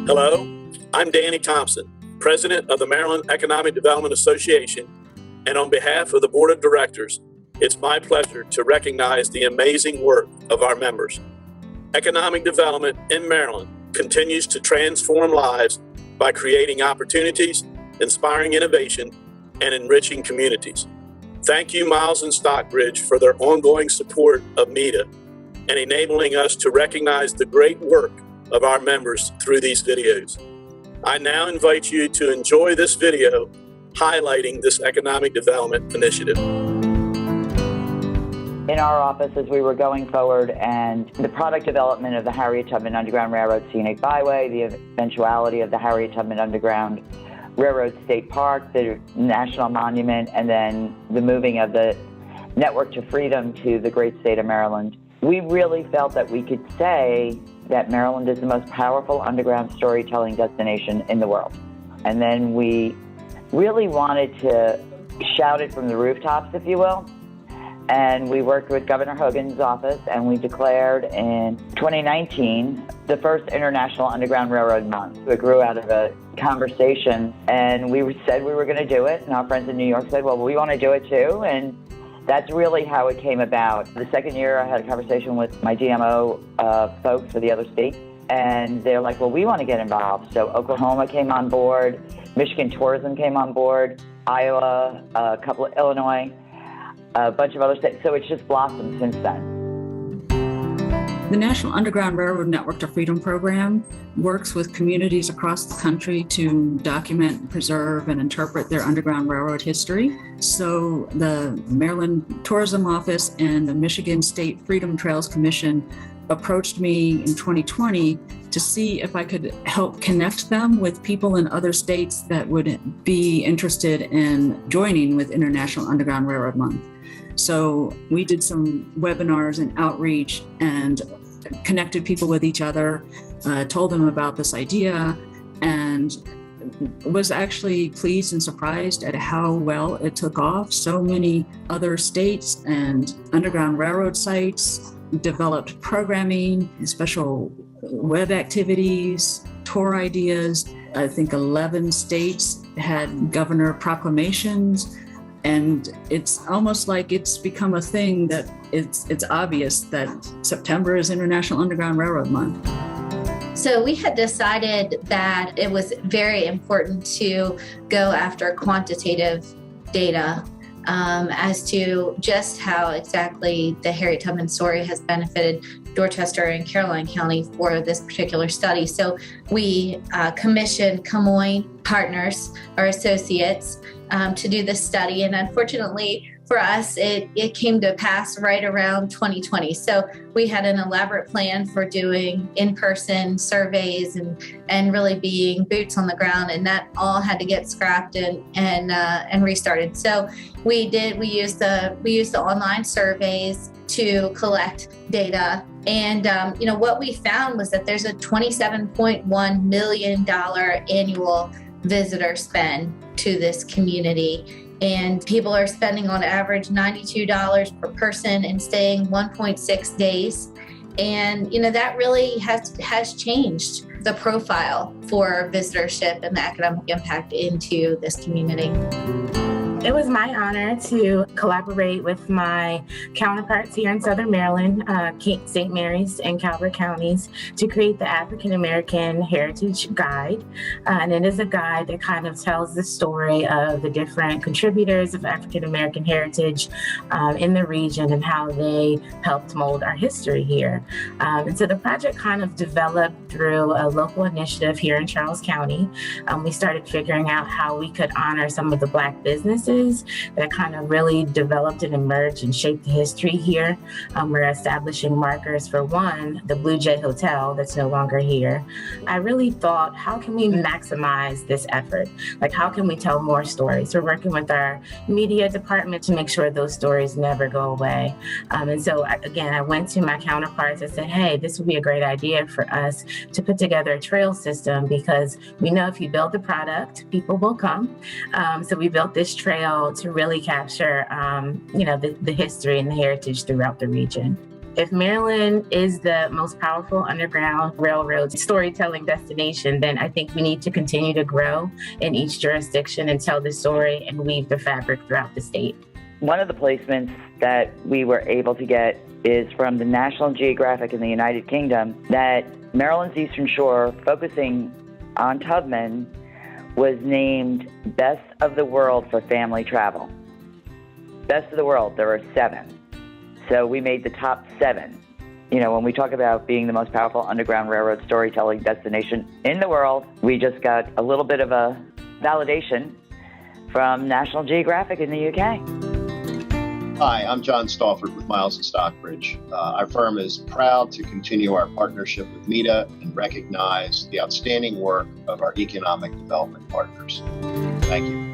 Hello, I'm Danny Thompson, President of the Maryland Economic Development Association, and on behalf of the Board of Directors, it's my pleasure to recognize the amazing work of our members. Economic development in Maryland continues to transform lives by creating opportunities, inspiring innovation, and enriching communities. Thank you, Miles and Stockbridge, for their ongoing support of MEDA and enabling us to recognize the great work of our members through these videos. I now invite you to enjoy this video highlighting this economic development initiative. In our office, as we were going forward, and the product development of the Harriet Tubman Underground Railroad Scenic Byway, the eventuality of the Harriet Tubman Underground Railroad State Park, the National Monument, and then the moving of the Network to Freedom to the great state of Maryland, we really felt that we could say that Maryland is the most powerful underground storytelling destination in the world. And then we really wanted to shout it from the rooftops, if you will. And we worked with Governor Hogan's office, and we declared in 2019 the first International Underground Railroad Month. It grew out of a conversation, and we said we were going to do it, and our friends in New York said, well, we want to do it too, and that's really how it came about. The second year, I had a conversation with my DMO folks for the other states, and they're like, well, we want to get involved. So Oklahoma came on board, Michigan Tourism came on board, Iowa, a couple of Illinois, a bunch of other states. So it's just blossomed since then. The National Underground Railroad Network to Freedom program works with communities across the country to document, preserve, and interpret their Underground Railroad history. So the Maryland Tourism Office and the Michigan State Freedom Trails Commission approached me in 2020 to see if I could help connect them with people in other states that would be interested in joining with International Underground Railroad Month. So we did some webinars and outreach and connected people with each other, told them about this idea, and was actually pleased and surprised at how well it took off. So many other states and Underground Railroad sites developed programming, special web activities, tour ideas. I think 11 states had governor proclamations. And it's almost like it's become a thing that it's obvious that September is International Underground Railroad Month. So we had decided that it was very important to go after quantitative data as to just how exactly the Harriet Tubman story has benefited Dorchester and Caroline County for this particular study. So we commissioned Camoin Partners, our associates, to do this study. And unfortunately for us, it came to pass right around 2020. So we had an elaborate plan for doing in-person surveys and really being boots on the ground. And that all had to get scrapped and restarted. So we used the online surveys to collect data. And what we found was that there's a $27.1 million annual visitor spend to this community. And people are spending on average $92 per person and staying 1.6 days. And, that really has changed the profile for visitorship and the economic impact into this community. It was my honor to collaborate with my counterparts here in Southern Maryland, St. Mary's and Calvert counties, to create the African American Heritage Guide. And it is a guide that kind of tells the story of the different contributors of African American heritage in the region and how they helped mold our history here. And so the project kind of developed through a local initiative here in Charles County. We started figuring out how we could honor some of the Black businesses that kind of really developed and emerged and shaped the history here. We're establishing markers for one, the Blue Jay Hotel that's no longer here. I really thought, how can we maximize this effort? Like, how can we tell more stories? We're working with our media department to make sure those stories never go away. And so again, I went to my counterparts and said, hey, this would be a great idea for us to put together a trail system, because we know if you build the product, people will come. So we built this trail to really capture, the history and the heritage throughout the region. If Maryland is the most powerful underground railroad storytelling destination, then I think we need to continue to grow in each jurisdiction and tell the story and weave the fabric throughout the state. One of the placements that we were able to get is from the National Geographic in the United Kingdom, that Maryland's Eastern Shore, focusing on Tubman, was named Best of the World for family travel. Best of the world, there were 7. So we made the top 7. You know, when we talk about being the most powerful underground railroad storytelling destination in the world, we just got a little bit of a validation from National Geographic in the UK. Hi, I'm John Stauffer with Miles and Stockbridge. Our firm is proud to continue our partnership with MEDA and recognize the outstanding work of our economic development partners. Thank you.